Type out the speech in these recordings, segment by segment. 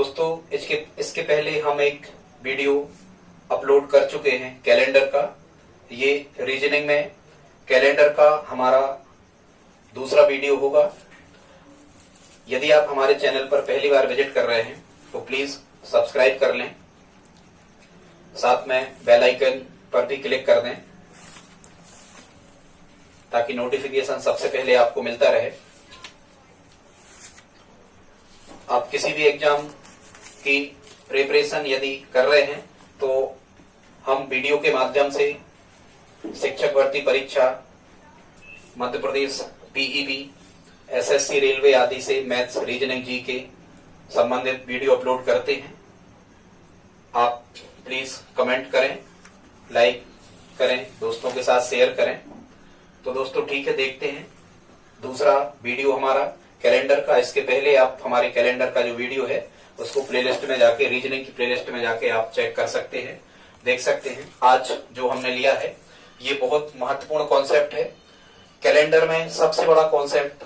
दोस्तों इसके पहले हम एक वीडियो अपलोड कर चुके हैं कैलेंडर का। ये रीजनिंग में कैलेंडर का हमारा दूसरा वीडियो होगा। यदि आप हमारे चैनल पर पहली बार विजिट कर रहे हैं तो प्लीज सब्सक्राइब कर लें, साथ में बेल आइकन पर भी क्लिक कर दें ताकि नोटिफिकेशन सबसे पहले आपको मिलता रहे। आप किसी भी एग्जाम की प्रिपरेशन यदि कर रहे हैं तो हम वीडियो के माध्यम से शिक्षक भर्ती परीक्षा, Madhya Pradesh PEB, SSC, railway आदि से मैथ्स, रीजनिंग, जी के संबंधित वीडियो अपलोड करते हैं। आप प्लीज कमेंट करें, लाइक करें, दोस्तों के साथ शेयर करें। तो दोस्तों ठीक है, देखते हैं दूसरा वीडियो हमारा कैलेंडर का। इसके पहले आप हमारे कैलेंडर का जो वीडियो है उसको प्लेलिस्ट में जाके, रीजनिंग की प्लेलिस्ट में जाके आप चेक कर सकते हैं, देख सकते हैं। आज जो हमने लिया है ये बहुत महत्वपूर्ण कॉन्सेप्ट है। कैलेंडर में सबसे बड़ा कॉन्सेप्ट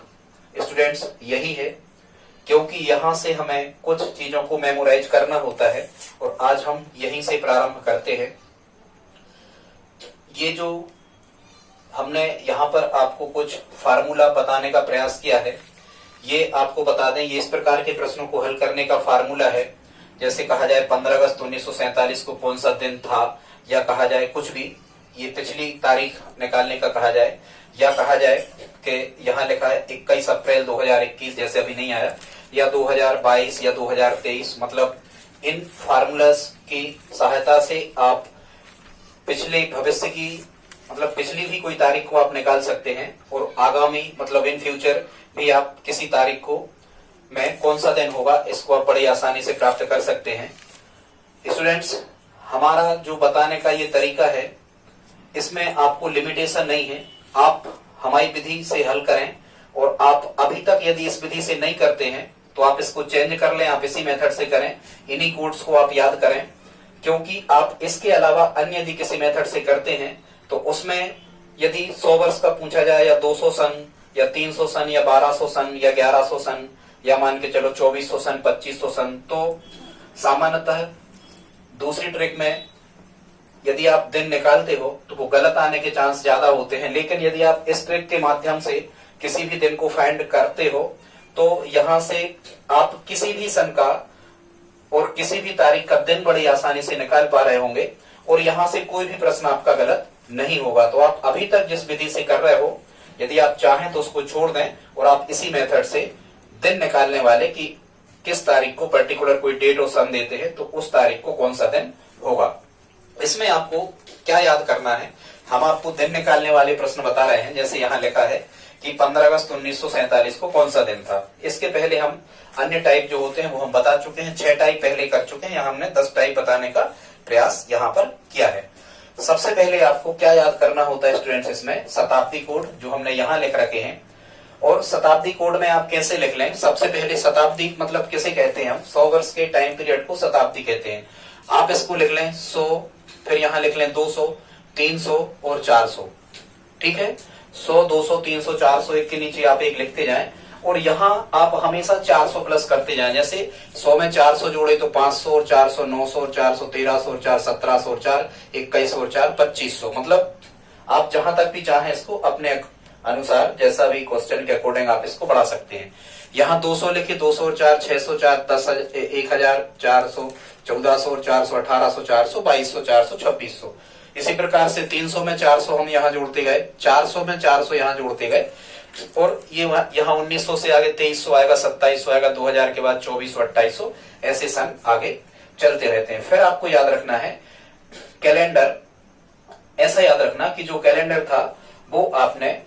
स्टूडेंट्स यही है, क्योंकि यहाँ से हमें कुछ चीजों को मेमोराइज करना होता है और आज हम यहीं से प्रारंभ करते हैं। ये जो हमने यहाँ पर आपको कुछ फार्मूला बताने का प्रयास किया है, ये आपको बता दें, ये इस प्रकार के प्रश्नों को हल करने का फार्मूला है। जैसे कहा जाए 15 अगस्त 1947 को कौन सा दिन था, या कहा जाए कुछ भी, ये पिछली तारीख निकालने का कहा जाए, या कहा जाए कि यहाँ लिखा है 21 अप्रैल 2021 जैसे अभी नहीं आया, या 2022 या 2023। मतलब इन फार्मूलास की सहायता से आप पिछले भविष्य की, मतलब पिछली भी कोई तारीख को आप निकाल सकते हैं और आगामी, मतलब इन फ्यूचर भी आप किसी तारीख को में कौन सा दिन होगा इसको आप बड़ी आसानी से प्राप्त कर सकते हैं। स्टूडेंट्स, हमारा जो बताने का ये तरीका है इसमें आपको लिमिटेशन नहीं है। आप हमारी विधि से हल करें और आप अभी तक यदि इस विधि से नहीं करते हैं तो आप इसको चेंज कर लें, आप इसी मेथड से करें, इन्हीं कोड्स को आप याद करें। क्योंकि आप इसके अलावा अन्य यदि किसी मेथड से करते हैं तो उसमें यदि 100 वर्ष का पूछा जाए, या 200 सन, या 300 सन, या 1200 सन, या 1100 सन, या मान के चलो 2400 सन, 2500 सन, तो सामान्यतः दूसरी ट्रिक में यदि आप दिन निकालते हो तो वो गलत आने के चांस ज्यादा होते हैं। लेकिन यदि आप इस ट्रिक के माध्यम से किसी भी दिन को फाइंड करते हो तो यहाँ से आप किसी भी सन का और किसी भी तारीख का दिन बड़ी आसानी से निकाल पा रहे होंगे और यहाँ से कोई भी प्रश्न आपका गलत नहीं होगा। तो आप अभी तक जिस विधि से कर रहे हो, यदि आप चाहें तो उसको छोड़ दें और आप इसी मेथड से दिन निकालने वाले कि किस तारीख को पर्टिकुलर कोई डेट और सन देते हैं तो उस तारीख को कौन सा दिन होगा। इसमें आपको क्या याद करना है, हम आपको दिन निकालने वाले प्रश्न बता रहे हैं। जैसे यहाँ लिखा है कि 15 अगस्त 1947 को कौन सा दिन था। इसके पहले हम अन्य टाइप जो होते हैं वो हम बता चुके हैं, 6 टाइप पहले कर चुके हैं। यहाँ हमने 10 टाइप बताने का प्रयास यहाँ पर किया है। सबसे पहले आपको क्या याद करना होता है स्टूडेंट्स, इसमें शताब्दी कोड जो हमने यहाँ लिख रखे हैं। और शताब्दी कोड में आप कैसे लिख लें, सबसे पहले शताब्दी मतलब किसे कहते हैं हम, 100 वर्ष के टाइम पीरियड को शताब्दी कहते हैं। आप इसको लिख लें 100, फिर यहाँ लिख लें 200, 300 और 400। ठीक है, 100, 200, 300, 400, एक के नीचे आप एक लिखते जाएं और यहाँ आप हमेशा 400 प्लस करते जाएं। जैसे 100 में 400 जोड़े तो 500 और 400, 900 और 400, 1300 और 4, 1700 और 4, 2100 और 4, 2500। मतलब आप जहां तक भी चाहें इसको अपने अनुसार, जैसा भी क्वेश्चन के अकॉर्डिंग आप इसको बढ़ा सकते हैं। यहाँ 200 लिखे, 200 और 4, 600, 4, 10, 1000, 400, 1400 और 400, 1800, 400, 2200, 400, 2600। इसी प्रकार से 300 में 400 हम यहाँ जोड़ते गए, 400 में 400 यहाँ जोड़ते गए और ये यहाँ 1900 से आगे 2300 आएगा, 2700 आएगा, 2000 के बाद 2400, 2800, ऐसे सन आगे चलते रहते हैं। फिर आपको याद रखना है कैलेंडर, ऐसा याद रखना कि जो कैलेंडर था वो आपने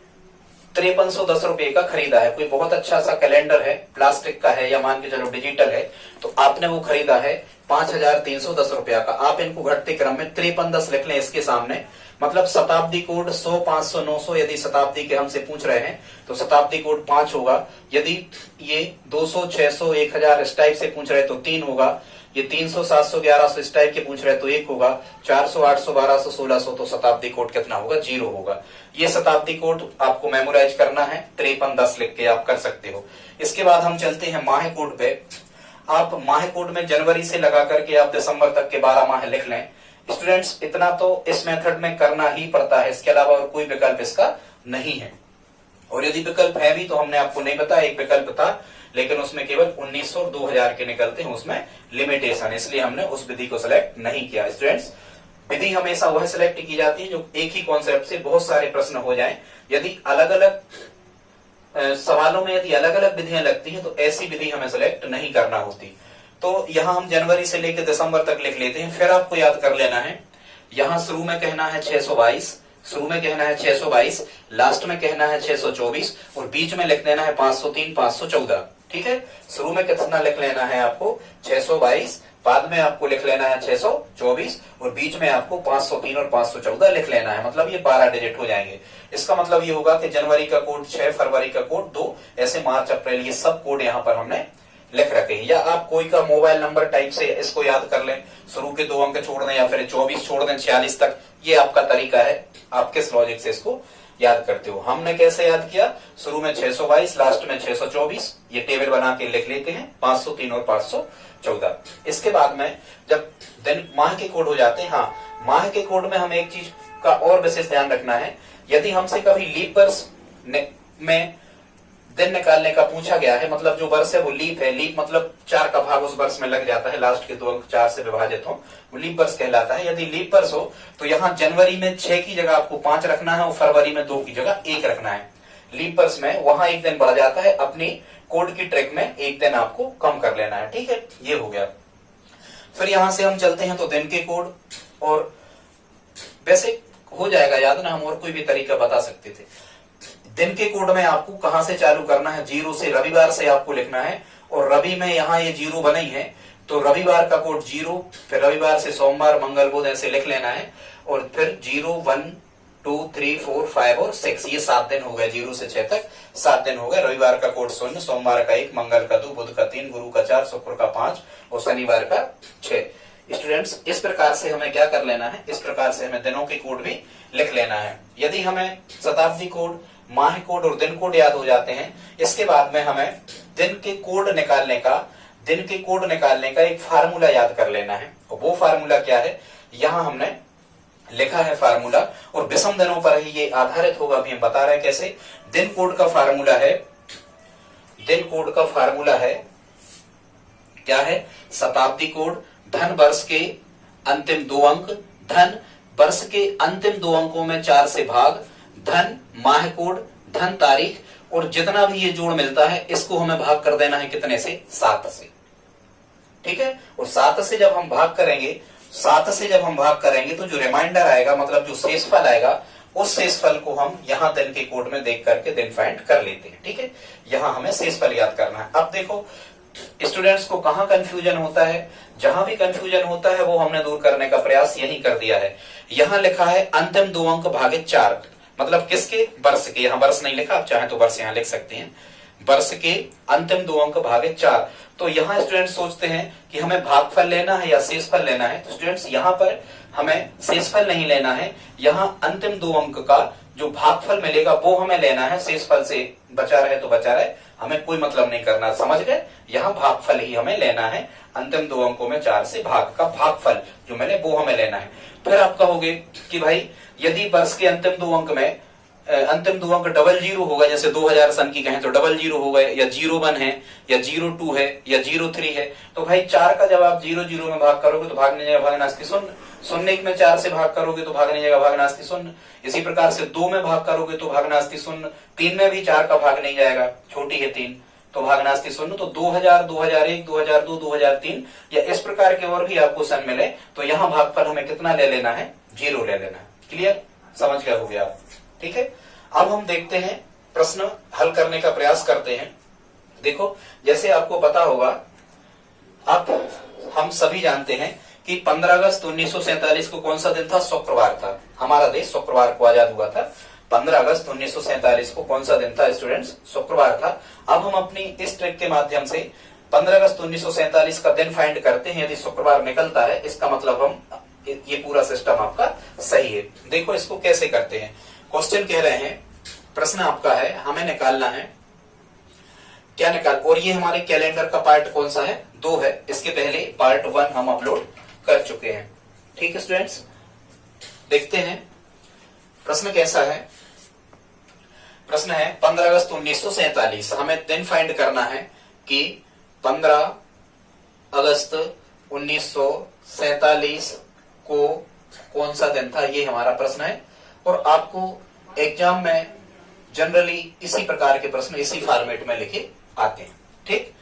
5310 रुपए का खरीदा है। कोई बहुत अच्छा सा कैलेंडर है, प्लास्टिक का है या मान के चलो डिजिटल है, तो आपने वो खरीदा है 5310 रुपया का। आप इनको घटते क्रम में 5310 लिख लें इसके सामने। मतलब शताब्दी कोड 100, 500, 900 यदि शताब्दी के हमसे पूछ रहे हैं तो शताब्दी कोड 5 होगा। यदि ये 200, 600, 1000 इस टाइप से पूछ रहे तो 3 होगा। ये 300, 700, 1100 इस टाइप के पूछ रहे तो 1 होगा। 400, 800, 1200, 1600 तो शताब्दी कोड कितना होगा, 0 होगा। ये शताब्दी कोड आपको मेमोराइज करना है, 5310 लिख के आप कर सकते हो। इसके बाद हम चलते हैं माह कोड पे। आप माह कोड में जनवरी से लगा करके आप दिसंबर तक के 12 माह लिख लें। स्टूडेंट्स इतना तो इस मेथड में करना ही पड़ता है, इसके अलावा और कोई विकल्प इसका नहीं है। और यदि विकल्प है भी तो हमने आपको नहीं बताया, एक विकल्प था लेकिन उसमें केवल 1900 और 2000 के निकलते हैं, उसमें लिमिटेशन, इसलिए हमने उस विधि को सिलेक्ट नहीं किया। स्टूडेंट्स विधि हमेशा वह सिलेक्ट की जाती है जो एक ही कॉन्सेप्ट से बहुत सारे प्रश्न हो जाएं। यदि अलग अलग सवालों में यदि अलग अलग विधियां लगती हैं तो ऐसी विधि हमें सिलेक्ट नहीं करना होती। तो यहां हम जनवरी से लेकर दिसंबर तक लिख लेते हैं। फिर आपको याद कर लेना है, यहां शुरू में कहना है 622, शुरू में कहना है 622, लास्ट में कहना है 624 और बीच में लिख देना है 503 514। ठीक है, शुरू में कितना लिख लेना है आपको 622, बाद में आपको लिख लेना है 624 और बीच में आपको 503 और 514 लिख लेना है। मतलब ये 12 डिजिट हो जाएंगे। इसका मतलब ये होगा कि जनवरी का कोड 6, फरवरी का कोड 2, ऐसे मार्च अप्रैल ये सब कोड यहाँ पर हमने लिख रखे हैं। या आप कोई का मोबाइल नंबर टाइप से इसको याद कर लें, शुरू के 2 अंक छोड़ दें या फिर 24 छोड़ दें 46 तक, ये आपका तरीका है, आप किस लॉजिक से इसको याद करते हो। हमने कैसे याद किया, शुरू में 622, लास्ट में 624, ये टेबल बना के लिख लेते हैं 503 और 514। इसके बाद में जब दिन माह के कोड हो जाते हैं, हाँ माह के कोड में हमें एक चीज का और विशेष ध्यान रखना है, यदि हमसे कभी लीप वर्ष में दिन निकालने का पूछा गया है, मतलब जो वर्ष है वो लीप है, लीप मतलब 4 का भाग उस वर्ष में लग जाता है, लास्ट के 2 अंक 4 से विभाजित हो, वो लीप वर्ष कहलाता है। यदि लीप वर्ष हो तो यहाँ जनवरी में 6 की जगह आपको 5 रखना है और फरवरी में 2 की जगह 1 रखना है। लीप वर्ष में वहां 1 दिन बढ़ जाता है, अपनी कोड की ट्रिक में 1 दिन आपको कम कर लेना है। ठीक है, ये हो गया। फिर यहां से हम चलते हैं तो दिन के कोड, और वैसे हो जाएगा याद ना, हम और कोई भी तरीका बता सकते थे। दिन के कोड में आपको कहां से चालू करना है, 0 से, रविवार से आपको लिखना है, और रवि में यहाँ ये 0 बना ही है तो रविवार का कोड 0, फिर रविवार से सोमवार मंगल बुध ऐसे लिख लेना है, और फिर 0 1 2 3 4 5 और 6, ये 7 दिन हो गए, 0 से 6 तक 7 दिन हो गए। रविवार का कोड 0, सोमवार का 1, मंगल का 2, बुध का 3, गुरु का 4, शुक्र का 5 और शनिवार का 6। स्टूडेंट्स इस प्रकार से हमें क्या कर लेना है, इस प्रकार से हमें दिनों के कोड भी लिख लेना है। यदि हमें शताब्दी कोड, माह कोड और दिन कोड याद हो जाते हैं, इसके बाद में हमें दिन के कोड निकालने का एक फार्मूला याद कर लेना है। और वो फार्मूला क्या है, यहां हमने लिखा है फार्मूला, और विषम दिनों पर ही ये आधारित होगा, अभी हम बता रहे हैं कैसे। दिन कोड का फार्मूला है, दिन कोड का फार्मूला है क्या है, शताब्दी कोड, धन वर्ष के अंतिम 2 अंक, धन वर्ष के अंतिम 2 अंकों में 4 से भाग, धन माह कोड, धन तारीख, और जितना भी ये जोड़ मिलता है इसको हमें भाग कर देना है कितने से, 7 से। ठीक है, और 7 से जब हम भाग करेंगे, 7 से जब हम भाग करेंगे तो जो रिमाइंडर आएगा, मतलब जो शेषफल आएगा, उस शेषफल को हम यहाँ दिन के कोड में देख करके दिन फाइंड कर लेते हैं। ठीक है, यहाँ हमें शेषफल याद करना है। अब देखो स्टूडेंट्स को कहाँ कंफ्यूजन होता है, जहां भी कंफ्यूजन होता है वो हमने दूर करने का प्रयास यही कर दिया है। यहाँ लिखा है अंतिम 2 अंक भागे 4, मतलब किसके, वर्ष के, यहाँ वर्ष नहीं लिखा, आप चाहे तो वर्ष यहाँ लिख सकते हैं, वर्ष के अंतिम 2 अंक भागे 4। तो यहाँ स्टूडेंट सोचते हैं कि हमें भागफल लेना है या शेषफल लेना है, तो स्टूडेंट्स यहाँ पर हमें शेषफल नहीं लेना है, यहाँ अंतिम 2 अंक का जो भागफल मिलेगा वो हमें लेना है। शेषफल से बचा रहे तो बचा रहे, हमें कोई मतलब नहीं करना, समझ गए। यहाँ भागफल ही हमें लेना है, अंतिम 2 अंकों में 4 से भाग का भागफल जो मिले वो हमें लेना है। फिर आप कहोगे कि भाई यदि वर्ष के अंतिम 2 अंक में अंतिम 2 अंक डबल 0 होगा, जैसे 2000 सन की कहें तो डबल 0 होगा, या 01 है या 02 है या 03 है, तो भाई 4 का जब आप 00 में भाग करोगे तो भागने जगह भागनास्ति 0, 01 में 4 से भाग करोगे तो भागने जगह भागनास्ति 0, इसी प्रकार से 2 में भाग करोगे तो भागनास्ति 0, 3 में भी 4 का भाग नहीं जाएगा, छोटी है 3 तो भागनास्ति 0। तो 2000, 2001, 2002, 2003 या इस प्रकार के और भी आपको सन मिले तो यहाँ भागफल हमें कितना ले लेना है, 0 ले लेना है। क्लियर, समझ गया हो गया आप। ठीक है, अब हम देखते हैं, प्रश्न हल करने का प्रयास करते हैं। देखो जैसे आपको पता होगा, आप हम सभी जानते हैं कि 15 अगस्त 1947 को कौन सा दिन था, शुक्रवार था। हमारा देश शुक्रवार को आजाद हुआ था। 15 अगस्त 1947 को कौन सा दिन था स्टूडेंट्स, शुक्रवार था। अब हम अपनी इस ट्रिक के माध्यम से 15 अगस्त 1947 का दिन फाइंड करते हैं। यदि शुक्रवार निकलता है इसका मतलब हम, ये पूरा सिस्टम आपका सही है। देखो इसको कैसे करते हैं, क्वेश्चन कह रहे हैं, प्रश्न आपका है, हमें निकालना है क्या निकाल, और ये हमारे कैलेंडर का पार्ट कौन सा है, 2 है। इसके पहले पार्ट 1 हम अपलोड कर चुके हैं। ठीक है स्टूडेंट्स, देखते हैं प्रश्न कैसा है। प्रश्न है 15 अगस्त 1947, हमें दिन फाइंड करना है कि 15 अगस्त 1947 को कौन सा दिन था, ये हमारा प्रश्न है। और आपको एग्जाम में जनरली इसी प्रकार के प्रश्न इसी फॉर्मेट में लिखे आते हैं। ठीक,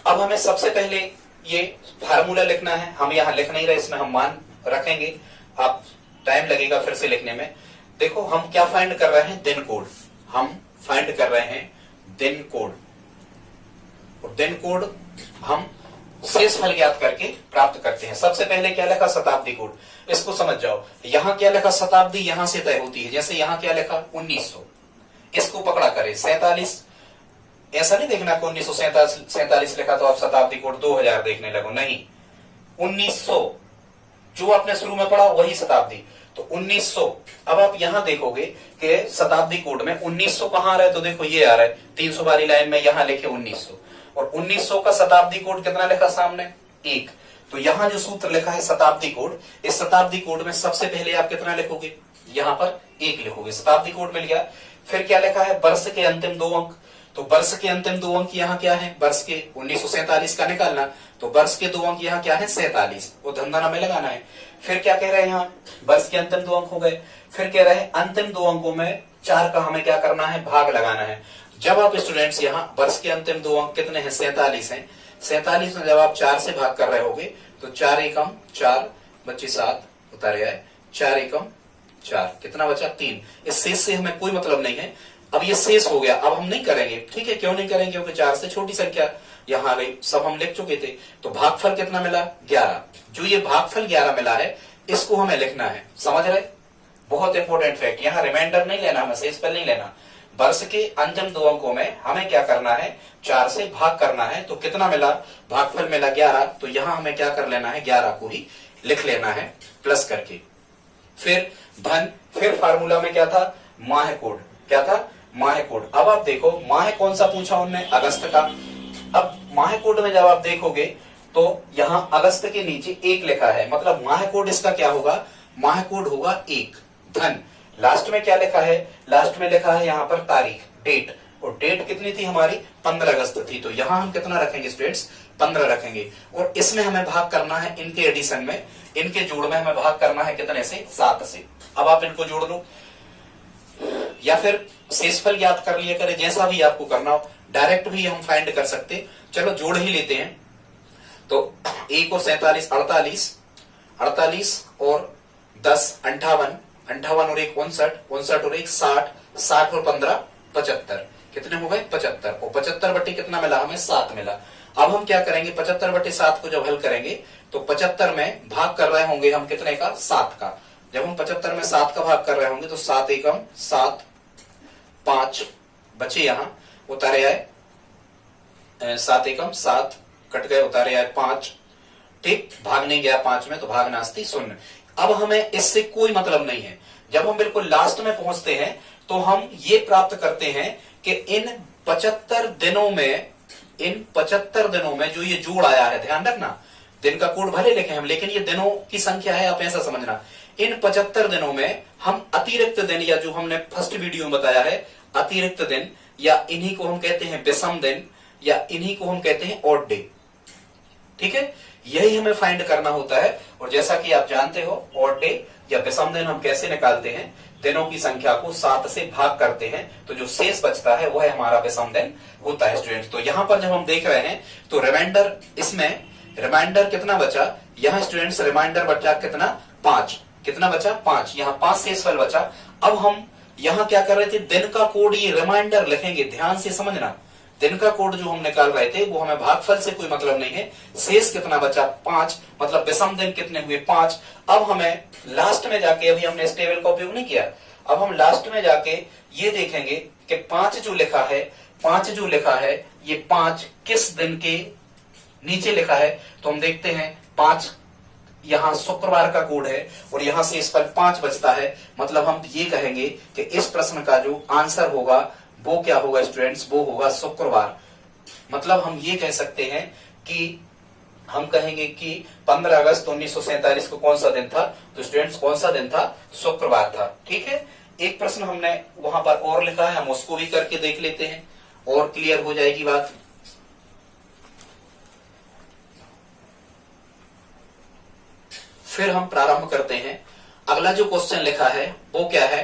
अब हमें सबसे पहले ये फार्मूला लिखना है। हम यहां लिख नहीं रहे, इसमें हम मान रखेंगे, आप टाइम लगेगा फिर से लिखने में। देखो हम क्या फाइंड कर रहे हैं, दिन कोड। हम फाइंड कर रहे हैं दिन कोड, और दिन कोड हम शेष फल ज्ञात करके प्राप्त करते हैं। सबसे पहले क्या लिखा, शताब्दी कोड। इसको समझ जाओ, यहां क्या लिखा, शताब्दी यहां से तय होती है। जैसे यहां क्या लिखा 1900, इसको पकड़ा करे 47। ऐसा नहीं देखना कि 1947 लिखा तो आप शताब्दी कोड 2000 देखने लगो, नहीं, 1900 जो आपने शुरू में पढ़ा वही शताब्दी, तो 1900। अब आप यहां देखोगे कि शताब्दी कोड में 1900 कहां आ रहा है, तो देखो ये आ रहा है 300 वाली लाइन में, यहां लिखे 1900, और 1900 का शताब्दी कोड कितना लिखा सामने, 1। तो यहां जो सूत्र लिखा है शताब्दी कोड, इस शताब्दी कोड में सबसे पहले आप कितना लिखोगे, यहां पर 1 लिखोगे, शताब्दी कोड मिल गया। फिर क्या लिखा है, वर्ष के अंतिम 2 अंक, तो वर्ष के अंतिम 2 अंक यहाँ क्या है, वर्ष के 1947 का निकालना, तो वर्ष के 2 अंक यहाँ क्या है 47, वो धंधा में लगाना है। फिर क्या कह रहे हैं यहाँ, वर्ष के अंतिम 2 अंक हो गए। फिर कह रहे हैं अंतिम 2 अंकों में 4 का हमें क्या करना है, भाग लगाना है। जब आप स्टूडेंट्स यहाँ वर्ष के अंतिम 2 अंक कितने हैं, 47 हैं, 47 में जब आप 4 से भाग कर रहे होगे तो 4 एकम 4 बच्चे 7 उतारे आए, 4 एकम 4, कितना बचा 3। इस शेष से हमें कोई मतलब नहीं है। अब ये शेष हो गया, अब हम नहीं करेंगे, ठीक है, क्यों नहीं करेंगे, क्योंकि 4 से छोटी संख्या यहाँ आ गई, सब हम लिख चुके थे। तो भागफल कितना मिला, 11। जो ये भागफल 11 मिला है, इसको हमें लिखना है, समझ रहे, बहुत इंपॉर्टेंट फैक्ट। यहाँ रिमाइंडर नहीं लेना, हमें शेष फल नहीं लेना। वर्ष के अंतिम 2 अंकों में हमें क्या करना है, 4 से भाग करना है। तो कितना मिला, भागफल मिला 11, तो यहाँ हमें क्या कर लेना है, 11 को ही लिख लेना है प्लस करके। फिर धन, फिर फार्मूला में क्या था, माह कोड, क्या था, माह कोड। अब आप देखो माह कौन सा पूछा उनने, अगस्त का। अब माह कोड में जब आप देखोगे तो यहाँ अगस्त के नीचे 1 लिखा है, मतलब माह कोड इसका क्या होगा, माह कोड होगा 1। धन, लास्ट में क्या लिखा है, लास्ट में लिखा है यहाँ पर तारीख, डेट, और डेट कितनी थी हमारी, 15 अगस्त थी। तो यहाँ हम कितना रखेंगे स्टूडेंट्स, 15 रखेंगे। और इसमें हमें भाग करना है, इनके एडिशन में, इनके जोड़ में हमें भाग करना है कितने से, 7 से। अब आप इनको जोड़ लो या फिर शेषफल ज्ञात कर लिया करें, जैसा भी आपको करना हो, डायरेक्ट भी हम फाइंड कर सकते। चलो जोड़ ही लेते हैं। तो 1 और 47 48, 48 और 10 58, 58 और 1 59, 59 और 1 60, 60 और 15 75, कितने हो गए 75, और 75 बट्टे कितना मिला हमें, 7 मिला। अब हम क्या करेंगे, 75 बट्टे 7 को जब हल करेंगे तो 75 में भाग कर रहे होंगे हम कितने का, 7 का। जब हम 75 में 7 का भाग कर रहे होंगे तो 7 एकम 7, 5 बचे, यहां उतारे आए 7 एकम 7, कट गए, उतारे आए 5। ठीक, भाग नहीं गया 5 में, तो भाग नास्ती 0। अब हमें इससे कोई मतलब नहीं है। जब हम बिल्कुल लास्ट में पहुंचते हैं तो हम ये प्राप्त करते हैं कि इन 75 दिनों में जो ये जोड़ आया है, ध्यान रखना, दिन का कोड भले लिखे हम, लेकिन ये दिनों की संख्या है, आप ऐसा समझना। इन 75 दिनों में हम अतिरिक्त दिन, या जो हमने फर्स्ट वीडियो में बताया है अतिरिक्त दिन, या इन्हीं को हम कहते हैं विषम दिन, या इन्हीं को हम कहते हैं ऑड डे। ठीक है, यही हमें फाइंड करना होता है। और जैसा कि आप जानते हो, ऑड डे या विषम दिन हम कैसे निकालते हैं, दिनों की संख्या को 7 से भाग करते हैं, तो जो शेष बचता है वह हमारा विषम दिन होता है स्टूडेंट्स। तो यहां पर जब हम देख रहे हैं तो रिमाइंडर, इसमें रिमाइंडर कितना बचा, यहां स्टूडेंट्स रिमाइंडर बचा कितना, 5, कितना बचा 5, यहाँ 5 शेषफल बचा। अब हम यहाँ क्या कर रहे थे, दिन का कोड ये रिमाइंडर लिखेंगे, ध्यान से समझना। दिन का कोड जो हम निकाल रहे थे वो हमें भागफल से कोई मतलब नहीं है। शेष कितना बचा 5, मतलब विषम दिन कितने हुए 5। अब हमें लास्ट में जाके, अभी हमने इस टेबल का उपयोग नहीं किया, अब हम लास्ट में जाके ये देखेंगे कि 5 जो लिखा है, 5 जो लिखा है, ये 5 किस दिन के नीचे लिखा है। तो हम देखते हैं 5 यहां शुक्रवार का कोड है, और यहां से इस पर 5 बचता है, मतलब हम ये कहेंगे कि इस प्रश्न का जो आंसर होगा वो क्या होगा स्टूडेंट्स, वो होगा शुक्रवार। मतलब हम ये कह सकते हैं कि हम कहेंगे कि 15 अगस्त 1947 को कौन सा दिन था? तो स्टूडेंट्स कौन सा दिन था? शुक्रवार था। ठीक है, एक प्रश्न हमने वहां पर और लिखा है, हम उसको भी करके देख लेते हैं और क्लियर हो जाएगी बात। फिर हम प्रारंभ करते हैं। अगला जो क्वेश्चन लिखा है वो क्या है?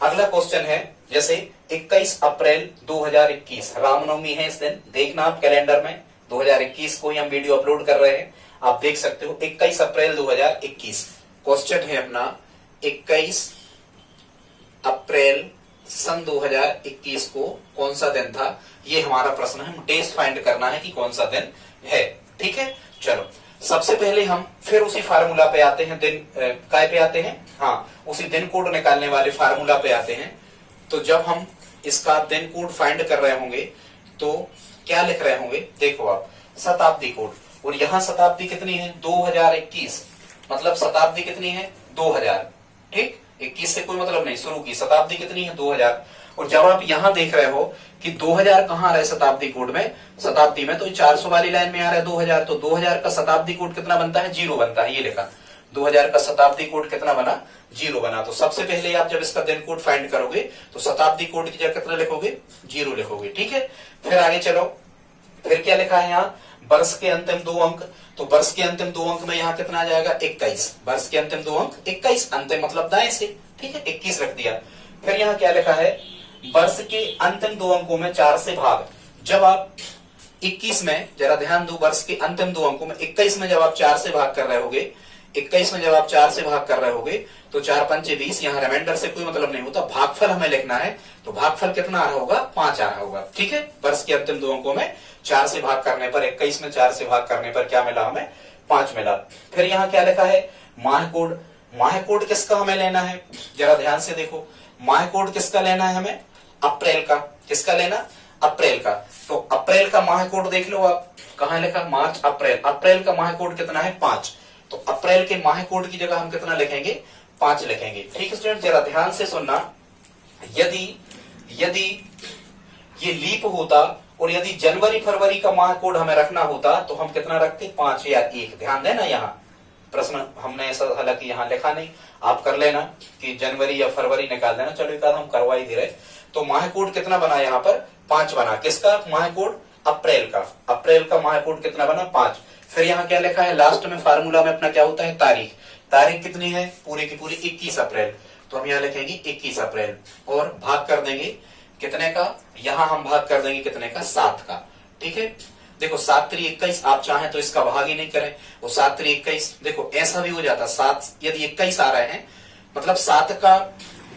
अगला क्वेश्चन है जैसे 21 अप्रैल 2021 रामनवमी है इस दिन, देखना आप कैलेंडर में 2021 को ही हम वीडियो अपलोड कर रहे हैं, आप देख सकते हो 21 अप्रैल 2021। क्वेश्चन है अपना 21 अप्रैल सन 2021 को कौन सा दिन था, ये हमारा प्रश्न है। हम डेज फाइंड करना है कि कौन सा दिन है। ठीक है, चलो सबसे पहले हम फिर उसी फार्मूला पे आते हैं, दिन काय पे आते हैं, हाँ उसी दिन कोड निकालने वाले फार्मूला पे आते हैं। तो जब हम इसका दिन कोड फाइंड कर रहे होंगे तो क्या लिख रहे होंगे? देखो आप, शताब्दी कोड, और यहाँ शताब्दी कितनी है? 2021, मतलब शताब्दी कितनी है? 2000। ठीक, 21 से कोई मतलब नहीं, शुरू की शताब्दी कितनी है? 2000। और जब आप यहाँ देख रहे हो कि 2000 कहाँ आ रहा है शताब्दी कोड में, शताब्दी में, तो 400 वाली लाइन में आ रहा है 2000, तो 2000 का शताब्दी कोड कितना बनता है? 0 बनता है। ये लिखा 2000 का शताब्दी कोड कितना बना? 0 बना। तो सबसे पहले आप जब इसका दिन कोड फाइंड करोगे तो शताब्दी कोड की जगह कितना लिखोगे? 0 लिखोगे। ठीक है, फिर आगे चलो, फिर क्या लिखा है यहाँ? वर्ष के अंतिम 2 अंक, तो वर्ष के अंतिम 2 अंक में यहाँ कितना आ जाएगा? 21। वर्ष के अंतिम 2 अंक 21, अंतिम मतलब दाएं से। ठीक है, 21 रख दिया। फिर यहाँ क्या लिखा है? वर्ष के अंतिम 2 अंकों में 4 से भाग। जब आप 21 में, जरा ध्यान दो, वर्ष के अंतिम 2 अंकों में 21 में जब आप 4 से भाग कर रहे होगे, 21 में जब आप 4 से भाग कर रहे होगे तो 4 पंचे 20, यहाँ रिमाइंडर से कोई मतलब नहीं होता, भागफल हमें लिखना है। तो भागफल कितना आ रहा होगा? 5 आ रहा होगा। ठीक है, वर्ष के अंतिम 2 अंकों में 4 से भाग करने पर, 21 में 4 से भाग करने पर क्या मिला हमें? 5 मिला। फिर यहाँ क्या लिखा है? माह कोड। माह कोड किसका हमें लेना है? जरा ध्यान से देखो, माह कोड किसका लेना है हमें? अप्रैल का। किसका लेना? अप्रैल का। तो अप्रैल का माह कोड देख लो आप, कहां लिखा? मार्च अप्रैल। अप्रैल का माह कोड कितना है? 5। तो अप्रैल के माह कोड की जगह हम कितना लिखेंगे? 5 लिखेंगे। ठीक है स्टूडेंट, जरा ध्यान से सुनना, यदि ये लीप होता और यदि जनवरी फरवरी का माह कोड हमें रखना होता तो हम कितना रखते? 5 या 1। ध्यान देना, यहाँ प्रश्न हमने ऐसा, हालांकि यहाँ लिखा नहीं, आप कर लेना कि जनवरी या फरवरी निकाल देना। चलो एक हम करवा ही दे रहे। तो माह कोड कितना बना? यहाँ पर 5 बना। किसका माह कोड? अप्रैल का। अप्रैल का माह कोड कितना बना? 5। फिर यहाँ क्या लिखा है? लास्ट में फार्मूला में अपना क्या होता है? तारीख। तारीख कितनी है? पूरे की पूरी 21 अप्रैल। तो हम यहाँ लिखेंगे 21 अप्रैल और भाग कर देंगे कितने का? यहाँ हम भाग कर देंगे कितने का? 7 का। ठीक है, देखो 7 3 21, आप चाहें तो इसका भाग ही नहीं करें, वो 7 3 21। देखो ऐसा भी हो जाता, 7 यदि 21 आ रहे हैं, मतलब 7 का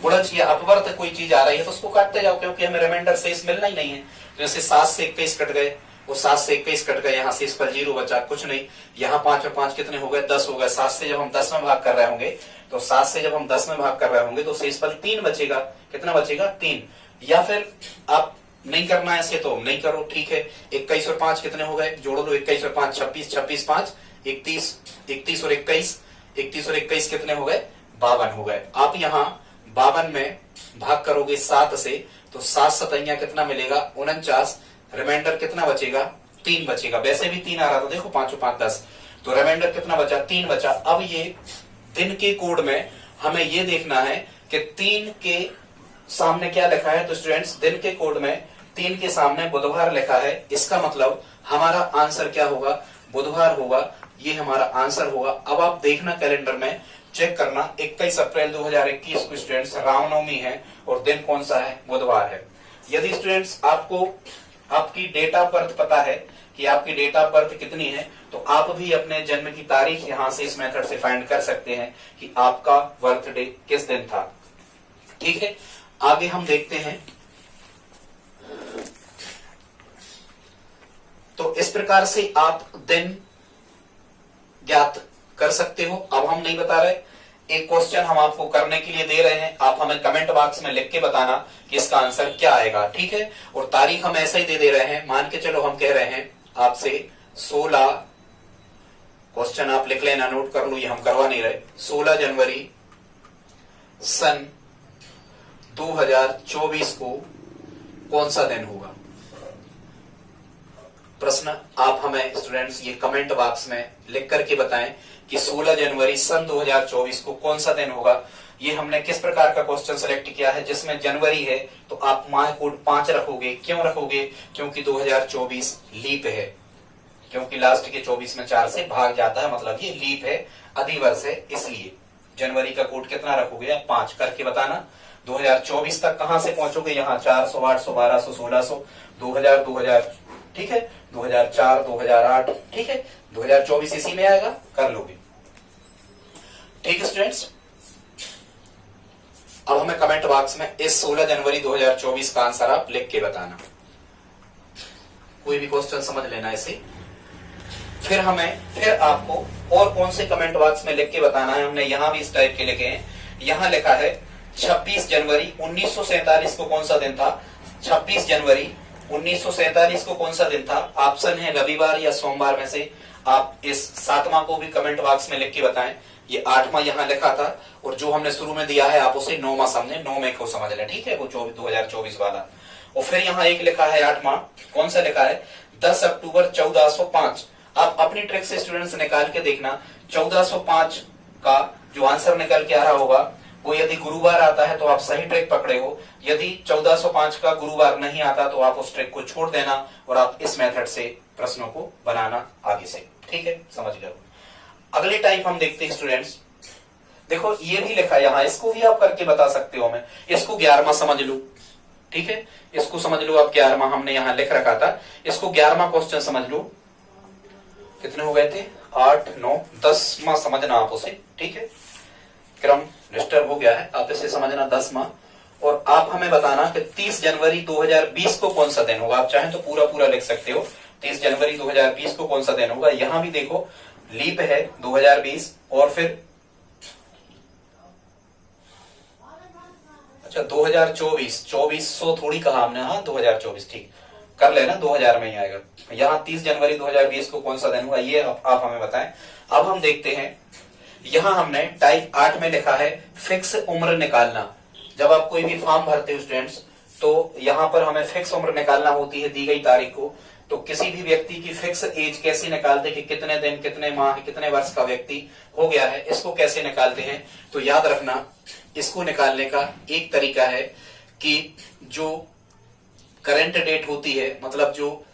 गुणज या अपवर्त कोई चीज आ रही है तो उसको काटते जाओ, क्योंकि हमें रिमाइंडर शेष मिलना ही नहीं है। तो जैसे 7 से 21 कट गए, वो 7 से 21 कट गए, यहाँ शेष पर 0 बचा, कुछ नहीं। यहाँ 5 और 5 कितने हो गए? 10 हो गए। 7 से जब हम 10 में भाग कर रहे होंगे, तो 7 से जब हम 10 में भाग कर रहे होंगे तो शेष पर 3 बचेगा। कितना बचेगा? 3। या फिर आप नहीं करना ऐसे तो नहीं करो, ठीक है। 21 और 5 कितने हो गए? जोड़ दो, 21 और 5 26, 26 5 31, 31 और 21, 31 और 21 कितने हो गए? 52 हो गए। आप यहाँ 52 में भाग करोगे 7 से, तो 7 सतैया कितना मिलेगा? 49। रिमाइंडर कितना बचेगा? 3 बचेगा। वैसे भी 3 आ रहा था, देखो 5 और 5 10, तो रिमाइंडर कितना बचा? 3 बचा। अब ये दिन के कोड में हमें ये देखना है कि 3 के सामने क्या लिखा है। तो स्टूडेंट्स दिन के कोड में 3 के सामने बुधवार लिखा है, इसका मतलब हमारा आंसर क्या होगा? बुधवार होगा। ये हमारा आंसर होगा। अब आप देखना कैलेंडर में, चेक करना, 21 अप्रैल 2021 को स्टूडेंट्स रामनवमी है और दिन कौन सा है? बुधवार है। यदि स्टूडेंट्स आपको आपकी डेट ऑफ बर्थ पता है कि आपकी डेट ऑफ बर्थ कितनी है, तो आप भी अपने जन्म की तारीख यहां से इस मेथड से फाइंड कर सकते हैं कि आपका बर्थडे किस दिन था। ठीक है, आगे हम देखते हैं। तो इस प्रकार से आप दिन ज्ञात कर सकते हो। अब हम नहीं बता रहे, एक क्वेश्चन हम आपको करने के लिए दे रहे हैं, आप हमें कमेंट बॉक्स में लिख के बताना कि इसका आंसर क्या आएगा। ठीक है, और तारीख हम ऐसे ही दे रहे हैं, मान के चलो हम कह रहे हैं आपसे 16, क्वेश्चन आप लिख लेना, नोट कर लो, ये हम करवा नहीं रहे, 16 जनवरी सन 2024 को कौन सा दिन होगा। प्रश्न आप हमें स्टूडेंट्स ये कमेंट बॉक्स में लिख करके बताएं कि 16 जनवरी सन 2024 को कौन सा दिन होगा। ये हमने किस प्रकार का क्वेश्चन सेलेक्ट किया है, जिसमें जनवरी है तो आप माह कोड 5 रखोगे। क्यों रखोगे? क्योंकि 2024 लीप है, क्योंकि लास्ट के 24 में 4 से भाग जाता है, मतलब ये लीप है, अधिवर्ष है, इसलिए जनवरी का कोड कितना रखोगे आप? 5 करके बताना। 2024 तक कहां से पहुंचोगे? यहाँ 400, 800, 1200, 1600, 2000, 2000, ठीक है, 2004, 2008, ठीक है, 2024 इसी में आएगा, कर लोगे। ठीक है स्टूडेंट्स, अब हमें कमेंट बॉक्स में इस 16 जनवरी 2024 का आंसर आप लिख के बताना। कोई भी क्वेश्चन समझ लेना इसे। फिर आपको और कौन से कमेंट बॉक्स में लिख के बताना है। हमने यहां भी इस टाइप के लिखे हैं। यहां लिखा है 26 जनवरी 1947 को कौन सा दिन था? 26 जनवरी 1947 को कौन सा दिन था? ऑप्शन है रविवार या सोमवार में से। आप इस 7वां को भी कमेंट बॉक्स में लिख के बताएं। ये 8वां यहाँ लिखा था, और जो हमने शुरू में दिया है आप उसे 9वां समझे, 9 में को समझ लें, ठीक है, वो 2024 वाला। और फिर यहाँ एक लिखा है 8वां, कौन सा लिखा है? 10 अक्टूबर 1405। आप अपनी ट्रिक से स्टूडेंट्स निकाल के देखना, 1405 का जो आंसर निकल के आ रहा होगा वो यदि गुरुवार आता है तो आप सही ट्रिक पकड़े हो। यदि 1405 का गुरुवार नहीं आता तो आप उस ट्रिक को छोड़ देना और आप इस मेथड से प्रश्नों को बनाना आगे से, ठीक है, समझ गए। अगले टाइप हम देखते हैं स्टूडेंट्स। देखो ये भी लिखा है यहाँ, इसको भी आप करके बता सकते हो। मैं इसको 11वां समझ लू, ठीक है, इसको समझ लो आप। 11वां हमने यहाँ लिख रखा था, इसको 11वां क्वेश्चन समझ लो। कितने हो गए थे? 8, 9, 10वां समझना आप उसे, ठीक है, क्रम डिस्टर्ब हो गया है, आप इसे समझना 10वां। और आप हमें बताना कि 30 जनवरी 2020 को कौन सा दिन होगा। आप चाहें तो पूरा पूरा लिख सकते हो। 30 जनवरी 2020 को कौन सा दिन होगा। यहां भी देखो लीप है 2020, और फिर अच्छा 2024, 2400 थोड़ी कहा हमने, हाँ 2024 ठीक कर लेना, 2000 में ही आएगा। यहाँ 30 जनवरी 2020 को कौन सा दिन हुआ, ये आप हमें बताएं। अब हम देखते हैं, यहाँ हमने टाइप 8 में लिखा है फिक्स उम्र निकालना। जब आप कोई भी फॉर्म भरते हो स्टूडेंट्स, तो यहाँ पर हमें फिक्स उम्र निकालना होती है दी गई तारीख को। तो किसी भी व्यक्ति की फिक्स एज कैसे निकालते कि कितने दिन, कितने माह, कितने वर्ष का व्यक्ति हो गया है, इसको कैसे निकालते हैं। तो याद रखना, इसको निकालने का एक तरीका है कि जो करंट डेट होती है, मतलब जो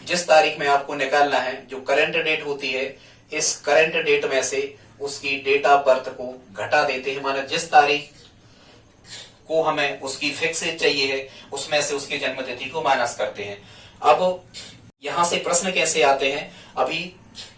जिस तारीख में आपको निकालना है, जो करंट डेट होती है, इस करंट डेट में से उसकी डेट ऑफ बर्थ को घटा देते हैं। माना जिस तारीख को हमें उसकी फिक्स एज चाहिए है, उसमें से उसकी जन्म तिथि को माइनस करते हैं। अब यहां से प्रश्न कैसे आते हैं, अभी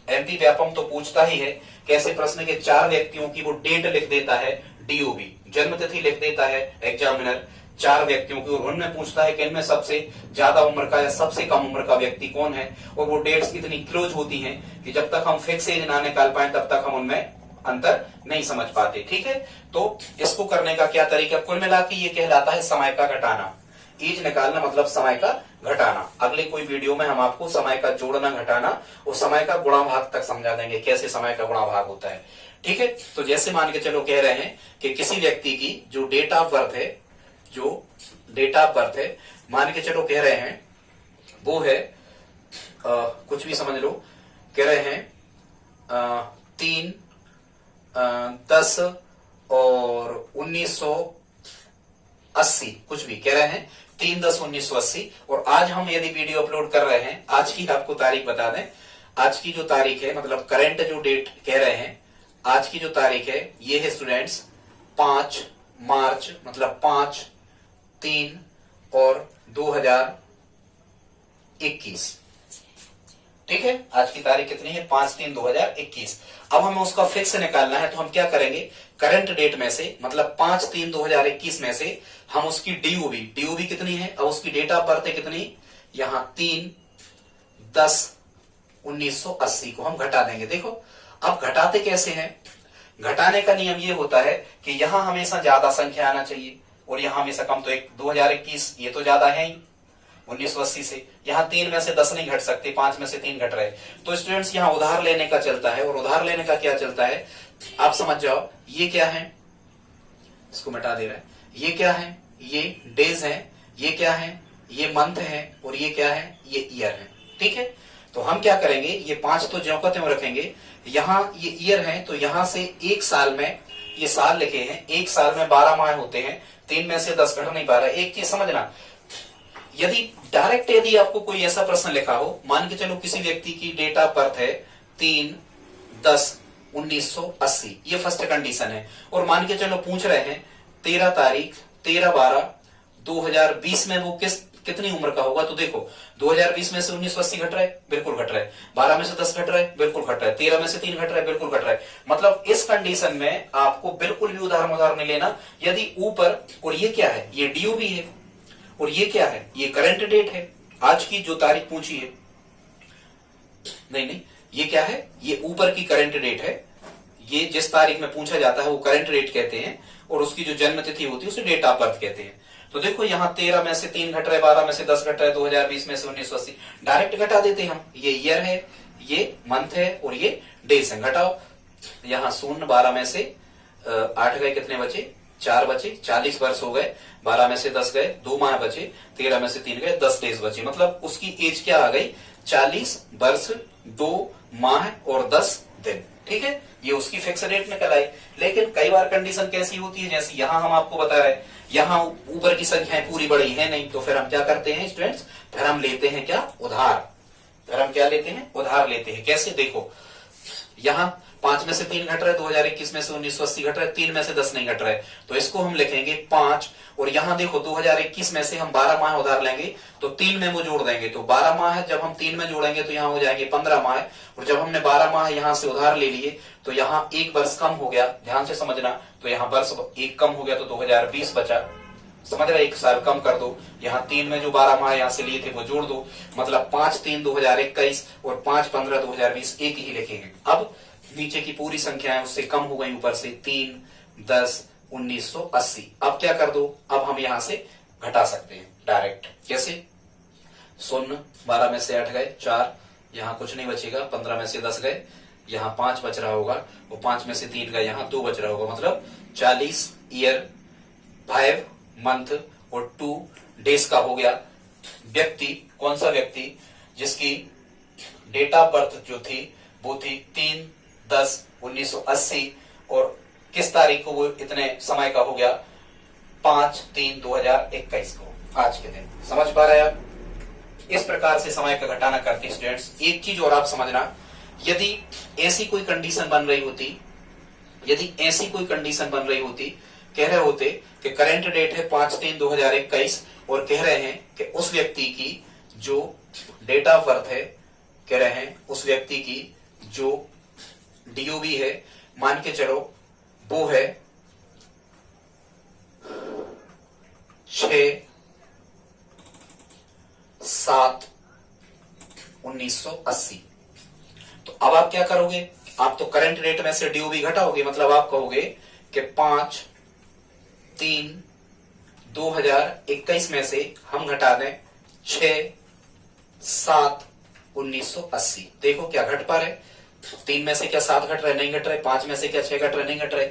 एमपी व्यापम तो पूछता ही है कैसे प्रश्न के 4 व्यक्तियों की वो डेट लिख देता है, डीओबी जन्म तिथि लिख देता है एग्जामिनर 4 व्यक्तियों की, और उनमें पूछता है कि इनमें सबसे ज्यादा उम्र का या सबसे कम उम्र का व्यक्ति कौन है। और वो डेट्स इतनी क्लोज होती हैं कि जब तक हम फिक्स एज ना निकाल पाए तब तक हम उनमें अंतर नहीं समझ पाते, ठीक है। तो इसको करने का क्या तरीका, कुल मिला के ये कहलाता है समय का घटाना। एज निकालना मतलब समय का घटाना। अगले कोई वीडियो में हम आपको समय का जोड़ना, घटाना और समय का गुणा भाग तक समझा देंगे, कैसे समय का गुणा भाग होता है, ठीक है। तो जैसे मान के चलो कह रहे हैं कि किसी व्यक्ति की जो डेट ऑफ बर्थ है, जो डेट ऑफ बर्थ है, मान के चलो कह रहे हैं वो है कुछ भी समझ लो, कह रहे हैं 3-10 और 1980, कुछ भी कह रहे हैं 3-10-1980। और आज हम यदि वीडियो अपलोड कर रहे हैं, आज की आपको तारीख बता दें, आज की जो तारीख है मतलब करंट जो डेट कह रहे हैं, आज की जो तारीख है ये है स्टूडेंट्स 5 मार्च, मतलब 5-3 और 2021, ठीक है। आज की तारीख कितनी है, 5-3-2021। अब हमें उसका फिक्स निकालना है, तो हम क्या करेंगे, करंट डेट में से मतलब 5-3-2021 में से हम उसकी डीओबी कितनी है, अब उसकी डेट ऑफ बर्थ है कितनी, यहाँ 3-10-1980 को हम घटा देंगे। देखो अब घटाते कैसे हैं, घटाने का नियम ये होता है कि यहां हमेशा ज्यादा संख्या आना चाहिए और यहां हमेशा कम। तो 2021 ये तो ज्यादा है ही 1980 से, यहाँ 3 में से 10 नहीं घट सकते, 5 में से 3 घट रहे। तो स्टूडेंट्स यहाँ उधार लेने का चलता है, और उधार लेने का क्या चलता है आप समझ जाओ। ये क्या है, इसको मिटा दे रहे हैं, ये क्या है, ये डेज है, ये क्या है, ये मंथ है, और ये क्या है, ये ईयर है, ठीक है, तो हम क्या करेंगे, ये 5 तो ज्यों का त्यों रखेंगे। यहाँ ये ईयर है तो यहां से एक साल में, ये साल लिखे हैं, एक साल में 12 माह होते हैं, 3 में से 10 घट नहीं पा रहा। एक चीज समझना, यदि डायरेक्ट यदि आपको कोई ऐसा प्रश्न लिखा हो, मान के चलो किसी व्यक्ति की डेट ऑफ बर्थ है 3/10/1980, ये फर्स्ट कंडीशन है, और मान के चलो पूछ रहे हैं 13 तारीख 13/12/2020 में वो कितनी उम्र का होगा। तो देखो 2020 में से 1980 घट रहा है, बिल्कुल घट रहा है, 12 में से 10 घट रहा है, बिल्कुल घट रहा है, 13 में से 3 घट रहा है, बिल्कुल घट रहा है। मतलब इस कंडीशन में आपको बिल्कुल भी उधार नहीं लेना। यदि ऊपर, और ये क्या है, ये ड्यू भी है, और ये क्या है, ये करंट डेट है, आज की जो तारीख पूछी है, नहीं, ये क्या है, ये ऊपर की करंट डेट है, ये जिस तारीख में पूछा जाता है वो करंट डेट कहते हैं, और उसकी जो जन्म तिथि होती है उसे डेट ऑफ बर्थ कहते हैं। तो देखो यहाँ 13 में से 3 घट रहे, 12 में से 10 घट रहे, 2020 में से 1980, डायरेक्ट घटा देते हैं हम। ये ईयर है, ये मंथ है, और ये डेज है, घटाओ। यहाँ 0 12 में से 8 गए, कितने बचे, 4 बचे, 40 वर्ष हो गए, 12 में से 10 गए, 2 माह बचे, 13 में से 3 गए, 10 डेज बचे। मतलब उसकी एज क्या आ गई, 40 वर्ष 2 माह और 10 दिन। ठीक है, ये उसकी फिक्स डेट निकल आई। लेकिन कई बार कंडीशन कैसी होती है, जैसे यहां हम आपको बता रहे हैं, यहां ऊपर की संख्याएं पूरी बड़ी है नहीं, तो फिर हम क्या करते हैं स्टूडेंट्स, फिर हम लेते हैं क्या, उधार। फिर हम क्या लेते हैं, उधार लेते हैं। कैसे, देखो यहां 5 में से 3 घट रहा है, 2021 में से 1980 घट रहा है, 3 में से 10 नहीं घट रहा है, तो इसको हम लिखेंगे 5। और यहां देखो 2021 में से हम 12 माह उधार लेंगे, तो 3 में वो जोड़ देंगे, तो 12 माह जब हम 3 में जोड़ेंगे तो यहाँ हो जाएंगे 15 माह। और जब हमने 12 माह यहां से उधार ले लिए तो यहाँ 1 वर्ष कम हो गया, ध्यान से समझना, तो यहाँ वर्ष 1 कम हो गया, तो 2020 बचा। समझ रहे, 1 साल कम कर दो, यहाँ 3 में जो 12 माह यहाँ से लिए थे वो जोड़ दो, मतलब 5/3/2021 और 5/15/2020 एक ही लिखेंगे। अब नीचे की पूरी संख्याएं उससे कम हो गई, ऊपर से 3/10/1980। अब क्या कर दो, अब हम यहां से घटा सकते हैं डायरेक्ट। कैसे, 0 12 में से 8 गए, 4, यहाँ कुछ नहीं बचेगा, 15 में से 10 गए, यहाँ 5 बच रहा होगा, वो 5 में से 3 गए, यहाँ 2 बच रहा होगा, मतलब 40 ईयर, 5 मंथ और 2 डेज का हो गया। व्यक्ति, कौन सा व्यक्ति, जिसकी डेट ऑफ बर्थ जो थी वो थी 3/10/1980, और किस तारीख को वो इतने समय का हो गया, 5/3/2021 को, आज के दिन। समझ पा रहे हैं आप, इस प्रकार से समय का घटाना करते स्टूडेंट्स। एक चीज और आप समझना, यदि ऐसी कोई कंडीशन बन रही होती, कह रहे होते कि करंट डेट है 5/3/2021, और कह रहे हैं कि उस व्यक्ति की जो डेट ऑफ बर्थ है, कह रहे हैं उस व्यक्ति की जो डीओबी है, मान के चलो वो है 6/7/1980। तो अब आप क्या करोगे, आप तो करंट डेट में से डीओबी घटाओगे, मतलब आप कहोगे कि 5/3/2021 में से हम घटा दें 6/7/1980। देखो क्या घट पा रहे, 3 में से क्या 7 घट रहे, नहीं घट रहे, 5 में से क्या 6 घट रहे, नहीं घट रहे,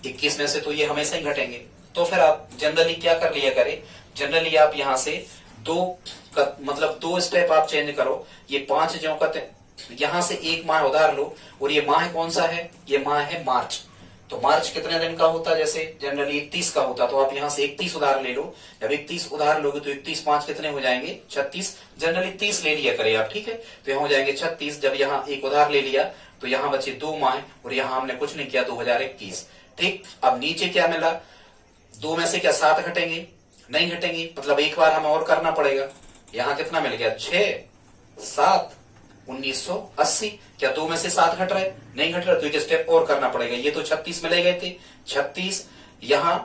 21 में से तो ये हमेशा ही घटेंगे। तो फिर आप जनरली क्या कर लिया करें, जनरली आप यहां से मतलब 2 स्टेप आप चेंज करो। ये 5 ज्यों का यहां से 1 माह उधार लो, और ये माह कौन सा है, ये माह है मार्च। तो मार्च कितने दिन का होता है, जैसे जनरली 31 का होता, तो आप यहां से 31 उधार ले लो। जब 31 उधार लोगे तो 31 5 कितने हो जाएंगे, 36। जनरली 30 ले लिया करें आप, ठीक है, तो यहाँ हो जाएंगे 36। जब यहाँ 1 उधार ले लिया तो यहाँ बचे 2 माह, और यहाँ हमने कुछ नहीं किया, 2021। ठीक, अब नीचे क्या मिला, 2 में से क्या 7 घटेंगे, नहीं घटेंगे, मतलब एक बार हमें और करना पड़ेगा। यहाँ कितना मिल गया, 6/7/1980। क्या 2 में से 7 घट रहे, नहीं घट रहे, तो एक स्टेप और करना पड़ेगा। ये तो 36 में ले गए थे, 36 यहां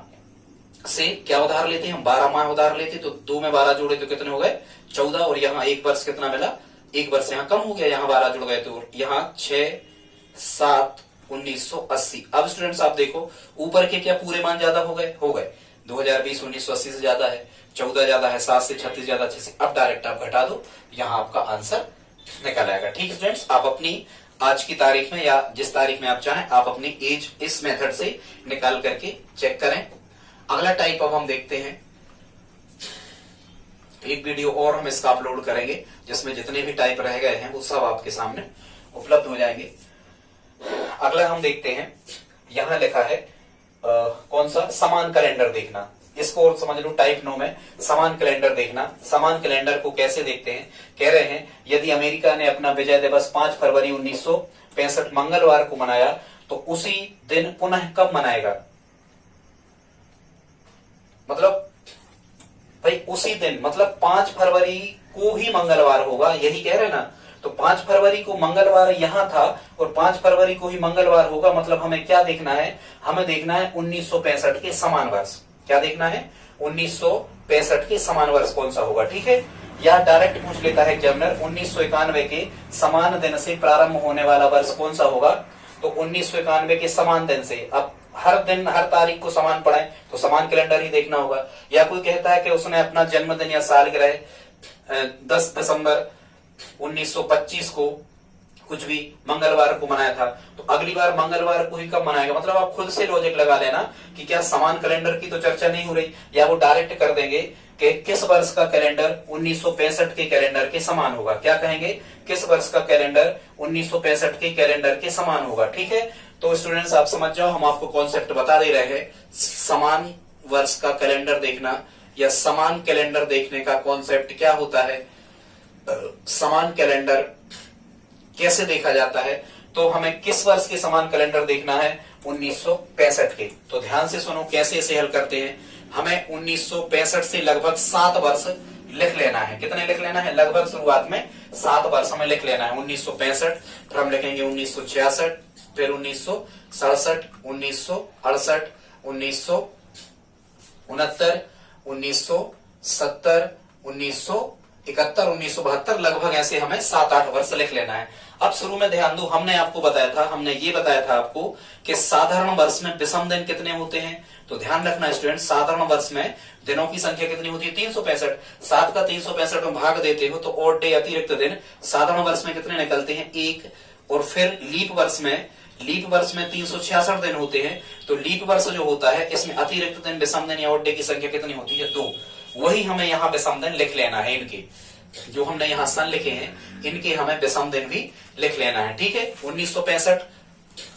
से क्या उधार लेते हैं हम, 12 माह उधार लेते, तो 2 में 12 जोड़े तो कितने हो गए, 14। और यहाँ 1 वर्ष कितना मिला, 1 वर्ष यहाँ कम हो गया, यहाँ 12 जुड़ गए, तो यहाँ 6/7/1980। अब स्टूडेंट्स आप देखो, ऊपर के क्या पूरे मान ज्यादा हो गए, 2020 1980 से ज्यादा है, 14 ज्यादा है, 7 से 36 ज्यादा, 6 से। अब डायरेक्ट आप घटा दो, यहाँ आपका आंसर निकल आएगा। ठीक स्टूडेंट्स, आप अपनी आज की तारीख में या जिस तारीख में आप चाहें, आप अपनी एज इस मेथड से निकाल करके चेक करें। अगला टाइप अब हम देखते हैं, एक वीडियो और हम इसका अपलोड करेंगे जिसमें जितने भी टाइप रह गए हैं वो सब आपके सामने उपलब्ध हो जाएंगे। अगला हम देखते हैं, यहां लिखा है कौन सा, समान कैलेंडर देखना। इसको और समझ लो, टाइप 9 में समान कैलेंडर देखना। समान कैलेंडर को कैसे देखते हैं, कह रहे हैं यदि अमेरिका ने अपना विजय दिवस 5 फरवरी 1965 मंगलवार को मनाया तो उसी दिन पुनः कब मनाएगा। मतलब भाई उसी दिन, मतलब 5 फरवरी को ही मंगलवार होगा, यही कह रहे हैं ना। तो 5 फरवरी को मंगलवार यहां था और 5 फरवरी को ही मंगलवार होगा, मतलब हमें क्या देखना है, हमें देखना है 1965 के समान वर्ष। क्या देखना है, 1965 के समान वर्ष कौन सा होगा। ठीक है, या डायरेक्ट पूछ लेता है एग्जामिनर 1991 के समान दिन से प्रारंभ होने वाला वर्ष कौन सा होगा। तो 1991 के समान दिन से, अब हर दिन हर तारीख को समान पढ़े तो समान कैलेंडर ही देखना होगा। या कोई कहता है कि उसने अपना जन्मदिन या सालगिरह 10 दिसंबर 1925 को कुछ भी मंगलवार को मनाया था, तो अगली बार मंगलवार को ही कब मनाएगा। मतलब आप खुद से लॉजिक लगा लेना कि क्या समान कैलेंडर की तो चर्चा नहीं हो रही, या वो डायरेक्ट कर देंगे कि किस वर्ष का कैलेंडर 1965 के कैलेंडर के समान होगा। क्या कहेंगे, किस वर्ष का कैलेंडर 1965 के कैलेंडर के समान होगा। ठीक है, तो स्टूडेंट्स आप समझ जाओ, हम आपको कॉन्सेप्ट बता दे रहे हैं। समान वर्ष का कैलेंडर देखना या समान कैलेंडर देखने का कॉन्सेप्ट क्या होता है, समान कैलेंडर कैसे देखा जाता है। तो हमें किस वर्ष के समान कैलेंडर देखना है, 1965 के। तो ध्यान से सुनो कैसे इसे हल करते हैं। हमें 1965 से लगभग 7 वर्ष लिख लेना है। कितने लिख लेना है, लगभग शुरुआत में 7 वर्ष हमें लिख लेना है। 1965, फिर हम लिखेंगे 1966, फिर 1967, 1968, 1969, 1970, 1971, 1972, लगभग ऐसे हमें 7-8 वर्ष लिख लेना है। अब शुरू में ध्यान दो, हमने आपको बताया था, हमने ये बताया था आपको कि साधारण वर्ष में विषम दिन कितने होते हैं। तो ध्यान रखना स्टूडेंट, साधारण वर्ष में दिनों की संख्या कितनी होती है, 365। 7 का 365 में भाग देते हो तो ऑड डे अतिरिक्त दिन साधारण वर्ष में कितने निकलते हैं, 1। और फिर लीप वर्ष में 366 दिन होते हैं। तो लीप वर्ष जो होता है इसमें अतिरिक्त दिन विषम दिन या ऑड डे की संख्या कितनी होती है, 2। वही हमें यहाँ विषम दिन लिख लेना है। इनके जो हमने यहाँ सन लिखे हैं इनके हमें विषम दिन भी लिख लेना है। ठीक है, 1965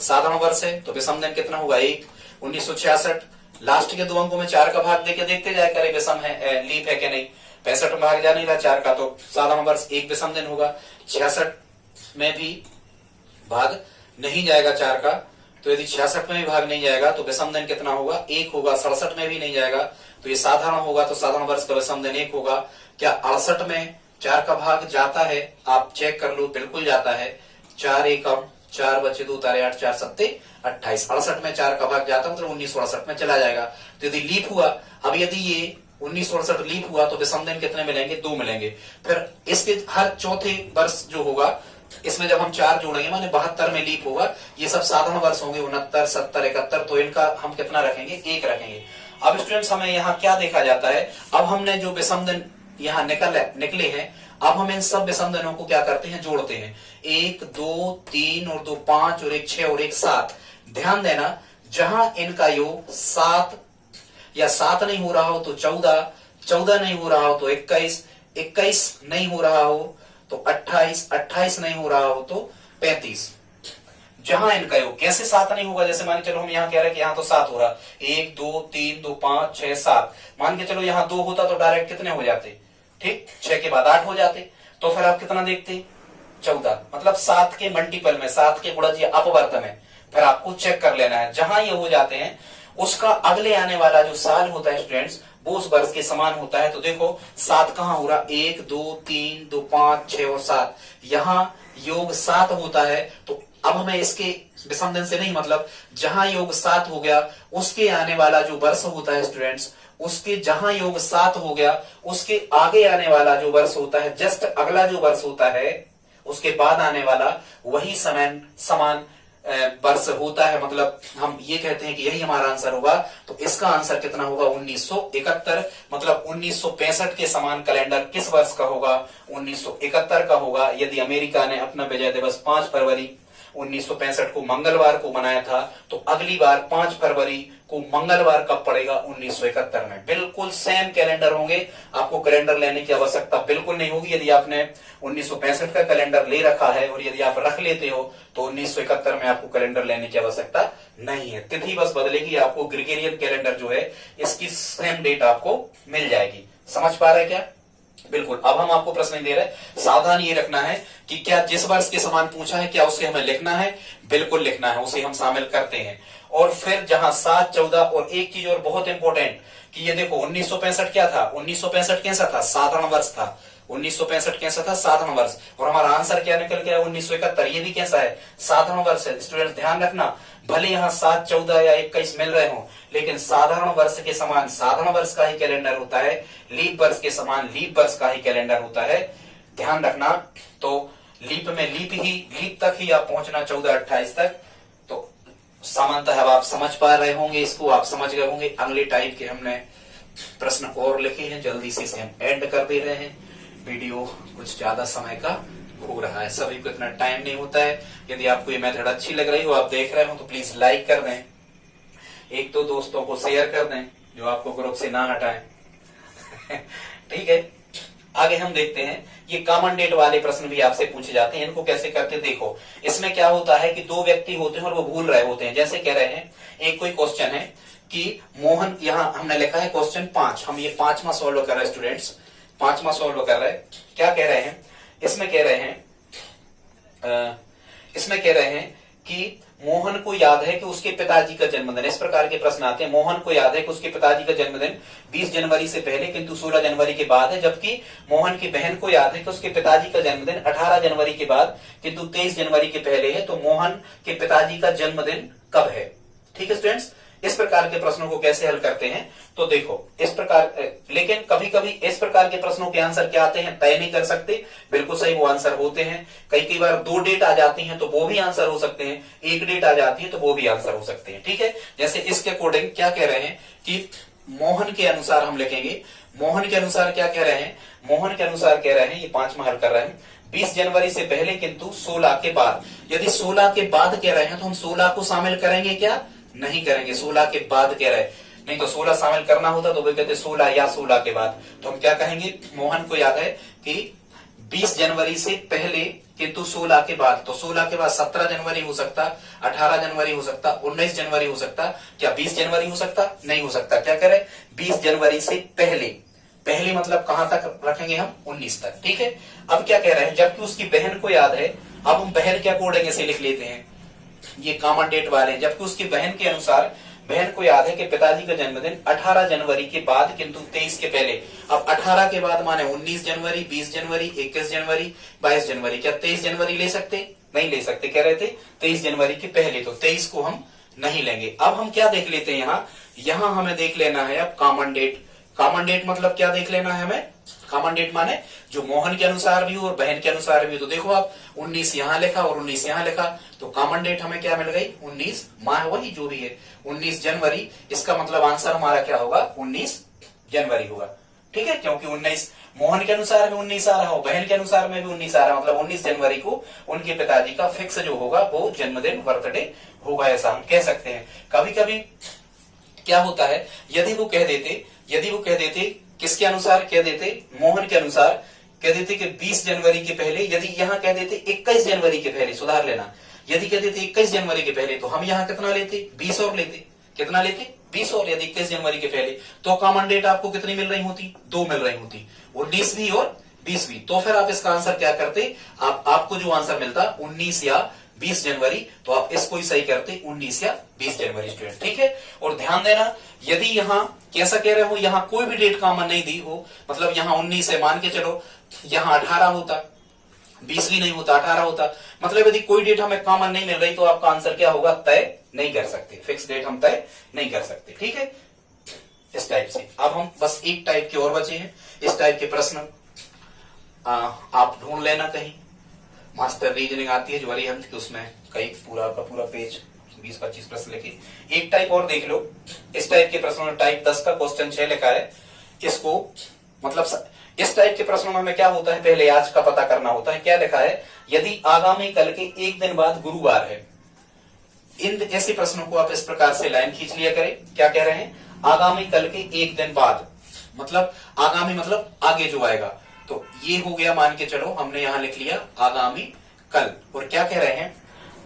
साधारण वर्ष है तो विषम दिन कितना होगा, 1। 1966 लास्ट के 2 अंकों में 4 का भाग देके देखते जाए करे विषम है, लीप है कि नहीं। 65 में भाग जा नहीं रहा 4 का, तो साधारण वर्ष 1 विषम दिन होगा। 66 में भी भाग नहीं जाएगा 4 का, तो यदि 66 में भी भाग नहीं जाएगा तो विषम दिन कितना होगा, 1 होगा। 67 में भी नहीं जाएगा तो ये साधारण होगा, तो साधारण वर्ष का विषम दिन 1 होगा। क्या 68 में 4 का भाग जाता है, आप चेक कर लो, बिल्कुल जाता है। 4 एकम 4 बचे 2 तारे 8, 4 सत्ते 28। 68 में 4 का भाग जाता है, मतलब 1968 में चला जाएगा। तो यदि लीप हुआ, अब यदि ये 1968 लीप हुआ तो विषम दिन कितने मिलेंगे, 2 मिलेंगे। फिर इसके हर चौथे वर्ष जो होगा इसमें जब हम 4 जोड़ेंगे माने 72 में लीप होगा। ये सब साधारण वर्ष होंगे, 69, 70, 71, तो इनका हम कितना रखेंगे, 1 रखेंगे। अब स्टूडेंट्स हमें यहाँ क्या देखा जाता है, अब हमने जो विषम दिन यहाँ निकले हैं, अब हम इन सब विषम दिनों को क्या करते हैं, जोड़ते हैं। 1, 2, 3 और 2 5 और 1 6 और 1 7। ध्यान देना, जहां इनका योग 7 या 7 नहीं हो रहा हो तो 14, 14 नहीं हो रहा हो तो 21, 21 नहीं हो रहा हो तो 28, 28 नहीं हो रहा हो तो 35। जहां इनका योग कैसे 7 नहीं होगा, जैसे मान के चलो हम यहाँ कह रहे हैं कि यहाँ तो 7 हो रहा, 1 2 3 2 5 6 7। मान के चलो यहाँ 2 होता तो डायरेक्ट कितने हो जाते, ठीक, 6 के बाद 8 हो जाते। तो फिर आप कितना देखते, 14। मतलब 7 के मल्टीपल में, 7 के गुणज या अपवर्त में फिर आपको चेक कर लेना है। जहां ये हो जाते हैं उसका अगले आने वाला जो साल होता है स्टूडेंट्स वो उस वर्ष के समान होता है। तो देखो 7 कहां हो रहा, 1 2 3 2 5 6 और 7, यहाँ योग 7 होता है। तो अब हमें इसके विषम दिन से नहीं मतलब, जहां योग 7 हो गया उसके आने वाला जो वर्ष होता है स्टूडेंट्स, उसके जहां योग 7 हो गया उसके आगे आने वाला जो वर्ष होता है, जस्ट अगला जो वर्ष होता है उसके बाद आने वाला वही समान वर्ष होता है। मतलब हम ये कहते हैं कि यही हमारा आंसर होगा। तो इसका आंसर कितना होगा, 1971। मतलब 1965 के समान कैलेंडर किस वर्ष का होगा, 1971 का होगा। यदि अमेरिका ने अपना विजय दिवस 5 फरवरी 1965 को मंगलवार को मनाया था, तो अगली बार 5 फरवरी को मंगलवार कब पड़ेगा? 1971 में। बिल्कुल सेम कैलेंडर होंगे, आपको कैलेंडर लेने की आवश्यकता बिल्कुल नहीं होगी। यदि आपने 1965 का कैलेंडर ले रखा है और यदि आप रख लेते हो तो 1971 में आपको कैलेंडर लेने की आवश्यकता नहीं है। तिथि बस बदलेगी, आपको ग्रेगोरियन कैलेंडर जो है इसकी सेम डेट आपको मिल जाएगी। समझ पा रहे हैं क्या? बिल्कुल। अब हम आपको प्रश्न नहीं दे रहे, सावधान ये रखना है कि क्या जिस वर्ष के समान पूछा है क्या उसे हमें लिखना है? बिल्कुल लिखना है, उसे हम शामिल करते हैं। और फिर जहां 7, 14 और एक चीज और बहुत इंपॉर्टेंट कि ये देखो 1965 क्या था? 1965 कैसा था? साधारण वर्ष था। 1965 कैसा था? साधारण वर्ष। और हमारा आंसर क्या निकल गया? 1971। ये भी कैसा है? साधारण वर्ष है। स्टूडेंट ध्यान रखना, भले यहाँ 7, 14 या 21 मिल रहे हो, लेकिन साधारण वर्ष के समान साधारण वर्ष का ही कैलेंडर होता है, लीप वर्ष के समान लीप वर्ष का ही कैलेंडर होता है। ध्यान रखना। तो लीप में लीप तक ही आप पहुंचना, 14-28 तक। तो सामान्यतः अब आप समझ पा रहे होंगे, इसको आप समझ गए होंगे। अगले टाइप के हमने प्रश्न और लिखे हैं, जल्दी से इसे हम एंड कर दे रहे हैं। वीडियो कुछ ज्यादा समय का हो रहा है, सभी को इतना टाइम नहीं होता है। यदि आपको ये मेथड अच्छी लग रही हो, आप देख रहे हो, तो प्लीज लाइक कर दें, एक दो दोस्तों को शेयर कर दें जो आपको ग्रुप से ना हटाएं। ठीक है, आगे हम देखते हैं। ये कॉमन डेट वाले प्रश्न भी आपसे पूछे जाते हैं, इनको कैसे करते हैं देखो। इसमें क्या होता है कि 2 व्यक्ति होते हैं और वो भूल रहे होते हैं। जैसे कह रहे हैं, एक कोई क्वेश्चन है कि मोहन, यहां हमने लिखा है क्वेश्चन 5, हम ये 5वां सॉल्व कर रहे हैं स्टूडेंट्स, 5वां सॉल्व कर रहे हैं। क्या कह रहे हैं इसमें? कह रहे हैं कि मोहन को याद है कि उसके पिताजी का जन्मदिन, इस प्रकार के प्रश्न आते हैं। मोहन को याद है कि उसके पिताजी का जन्मदिन 20 जनवरी से पहले किंतु 16 जनवरी के बाद है, जबकि मोहन की बहन को याद है कि उसके पिताजी का जन्मदिन 18 जनवरी के बाद किंतु 23 जनवरी के पहले है। तो मोहन के पिताजी का जन्मदिन कब है? ठीक है स्टूडेंट्स, इस प्रकार के प्रश्नों को कैसे हल करते हैं? तो देखो इस प्रकार, लेकिन कभी कभी इस प्रकार के प्रश्नों के आंसर क्या आते हैं? तय नहीं कर सकते। बिल्कुल सही, वो आंसर होते हैं। कई बार 2 डेट आ जाती हैं तो वो भी आंसर हो सकते हैं, 1 डेट आ जाती है तो वो भी आंसर हो सकते हैं। ठीक है, जैसे इसके अकॉर्डिंग क्या कह रहे हैं कि मोहन के अनुसार हम लिखेंगे। मोहन के अनुसार क्या कह रहे हैं? मोहन के अनुसार कह रहे हैं, ये 5वां हल कर रहे हैं, 20 जनवरी से पहले किंतु 16 के बाद। यदि 16 के बाद कह रहे हैं तो हम 16 को शामिल करेंगे क्या? नहीं करेंगे। 16 के बाद कह रहे हैं, नहीं तो 16 शामिल करना होता तो वे कहते 16 या 16 के बाद। तो हम क्या कहेंगे? मोहन को याद है कि 20 जनवरी से पहले किंतु 16 के बाद। तो 16 के बाद 17 जनवरी हो सकता, 18 जनवरी हो सकता, 19 जनवरी हो सकता, क्या 20 जनवरी हो सकता? नहीं हो सकता। क्या कह रहे? 20 जनवरी से पहले। पहले मतलब कहां तक रखेंगे हम? 19 तक। ठीक है, अब क्या कह रहे हैं? जबकि उसकी बहन को याद है, अब हम बहन के अकॉर्डिंग ऐसे लिख लेते हैं, ये कॉमन डेट वाले। जबकि उसकी बहन के अनुसार, बहन को याद है कि पिताजी का जन्मदिन 18 जनवरी के बाद किंतु 23 के पहले। अब 18 के बाद माने 19 जनवरी, 20 जनवरी, 21 जनवरी, 22 जनवरी। क्या 23 जनवरी ले सकते? नहीं ले सकते। कह रहे थे 23 जनवरी के पहले, तो 23 को हम नहीं लेंगे। अब हम क्या देख लेते हैं? यहां हमें देख लेना है अब कॉमन डेट। कॉमन डेट मतलब क्या देख लेना है हमें? कॉमन डेट माने जो मोहन के अनुसार भी हो और बहन के अनुसार भी हो। तो देखो आप 19 यहां लिखा और 19 यहां लिखा, तो कॉमन डेट हमें क्या मिल गई? 19 माह, वही जो भी है 19 जनवरी। इसका मतलब आंसर हमारा क्या होगा? 19 जनवरी होगा। ठीक है, क्योंकि 19 मोहन के अनुसार भी 19 आ रहा हो, बहन के अनुसार में भी 19 आ रहा, मतलब 19 जनवरी को उनके पिताजी का फिक्स जो होगा वो जन्मदिन, बर्थडे होगा, ऐसा हम कह सकते हैं। कभी कभी क्या होता है, यदि वो कह देते किसके अनुसार कह देते? मोहन के अनुसार कह देते कि 20 जनवरी के पहले। यदि यहाँ कह देते 21 जनवरी के पहले, सुधार लेना, यदि कह देते 21 जनवरी के पहले तो हम यहाँ कितना लेते? 20 और लेते। कितना लेते? 20 और। यदि 21 जनवरी के पहले तो कॉमन डेट आपको कितनी मिल रही होती? 2 मिल रही होती, 19 भी और 20 भी। तो फिर आप इसका आंसर क्या करते? आपको जो आंसर मिलता 19 या 20 जनवरी, तो आप इसको ही सही करते 19 या 20 जनवरी स्टूडेंट। ठीक है, और ध्यान देना, यदि यहाँ कैसा कह रहे हो, यहाँ कोई भी डेट कॉमन नहीं दी हो, मतलब यहाँ 19 है, मान के चलो यहाँ 18 होता, 20 भी नहीं होता, 18 होता, मतलब यदि कोई डेट हमें कॉमन नहीं मिल रही तो आपका आंसर क्या होगा? तय नहीं कर सकते, फिक्स डेट हम तय नहीं कर सकते। ठीक है, इस टाइप से। अब हम बस एक टाइप के और बचे हैं, इस टाइप के प्रश्न आप ढूंढ लेना कहीं। मास्टर रीजनिंग आती है जो अरिहंत की, उसमें कई पूरा का पूरा पेज 20-25 प्रश्न लिखे। एक टाइप और देख लो, इस टाइप के प्रश्नों में टाइप 10 का क्वेश्चन 6 लिखा है। इसको मतलब इस टाइप के प्रश्नों में क्या होता है, पहले आज का पता करना होता है। क्या लिखा है? यदि आगामी कल के एक दिन बाद गुरुवार है। इन ऐसे प्रश्नों को आप इस प्रकार से लाइन खींच लिया करें। क्या कह रहे हैं? आगामी कल के एक दिन बाद, मतलब आगामी मतलब आगे जो आएगा। तो ये हो गया, मान के चलो हमने यहां लिख लिया आगामी कल। और क्या कह रहे हैं?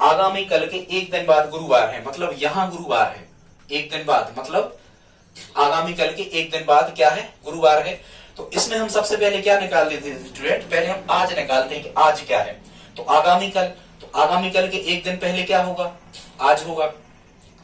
आगामी कल के एक दिन बाद गुरुवार है, मतलब यहां गुरुवार है। एक दिन बाद मतलब आगामी कल के एक दिन बाद क्या है? गुरुवार है। तो इसमें हम सबसे पहले क्या निकाल लेते हैं स्टूडेंट? पहले हम आज निकालते हैं कि आज क्या है। तो आगामी कल, तो आगामी कल के एक दिन पहले क्या होगा? आज होगा।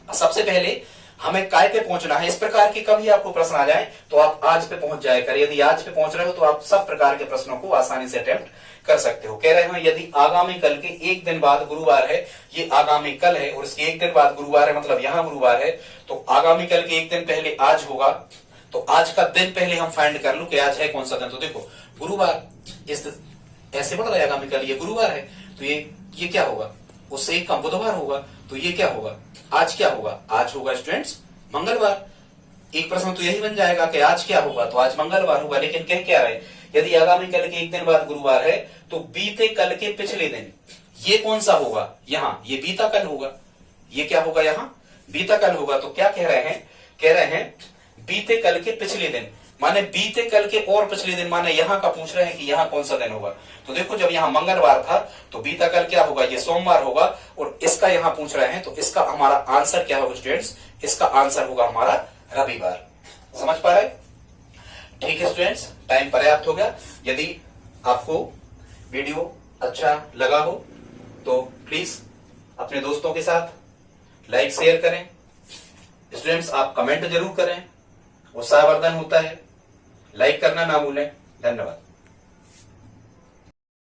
सबसे पहले हमें काय पे पहुंचना है। इस प्रकार के कभी आपको प्रश्न आ जाए तो आप आज पे पहुंच जाए करें। यदि आज पे पहुंच रहे हो तो आप सब प्रकार के प्रश्नों को आसानी से अटेम्प्ट कर सकते हो। कह रहे हो यदि आगामी कल के एक दिन बाद गुरुवार है, ये आगामी कल है और इसके एक दिन बाद गुरुवार है, मतलब यहां गुरुवार है, तो आगामी कल के एक दिन पहले आज होगा। तो आज का दिन पहले हम फाइंड कर लो कि आज है कौन सा दिन। तो देखो गुरुवार, इस ऐसे बढ़ रहा है आगामी कल, ये गुरुवार है, तो ये क्या होगा? उससे एक कम बुधवार होगा। तो ये क्या होगा? आज क्या होगा? आज होगा स्टूडेंट्स मंगलवार। एक प्रश्न तो यही बन जाएगा कि आज क्या होगा? तो आज मंगलवार होगा। लेकिन कह क्या रहे? यदि आगामी कल के एक दिन बाद गुरुवार है तो बीते कल के पिछले दिन ये कौन सा होगा? यहाँ ये बीता कल होगा। ये क्या होगा? यहाँ बीता कल होगा। तो क्या कह रहे हैं? कह रहे हैं बीते कल के पिछले दिन, माने बीते कल के और पिछले दिन, माने यहाँ का पूछ रहे हैं कि यहाँ कौन सा दिन होगा। तो देखो जब यहाँ मंगलवार था तो बीता कल क्या होगा? ये सोमवार होगा। और इसका यहाँ पूछ रहे हैं तो इसका हमारा आंसर क्या होगा स्टूडेंट्स? इसका आंसर होगा हमारा रविवार। समझ पा रहे? ठीक है स्टूडेंट्स, टाइम पर्याप्त हो गया। यदि आपको वीडियो अच्छा लगा हो तो प्लीज अपने दोस्तों के साथ लाइक शेयर करें। स्टूडेंट्स आप कमेंट जरूर करें, उत्साहवर्धन होता है। लाइक करना ना भूलें। धन्यवाद।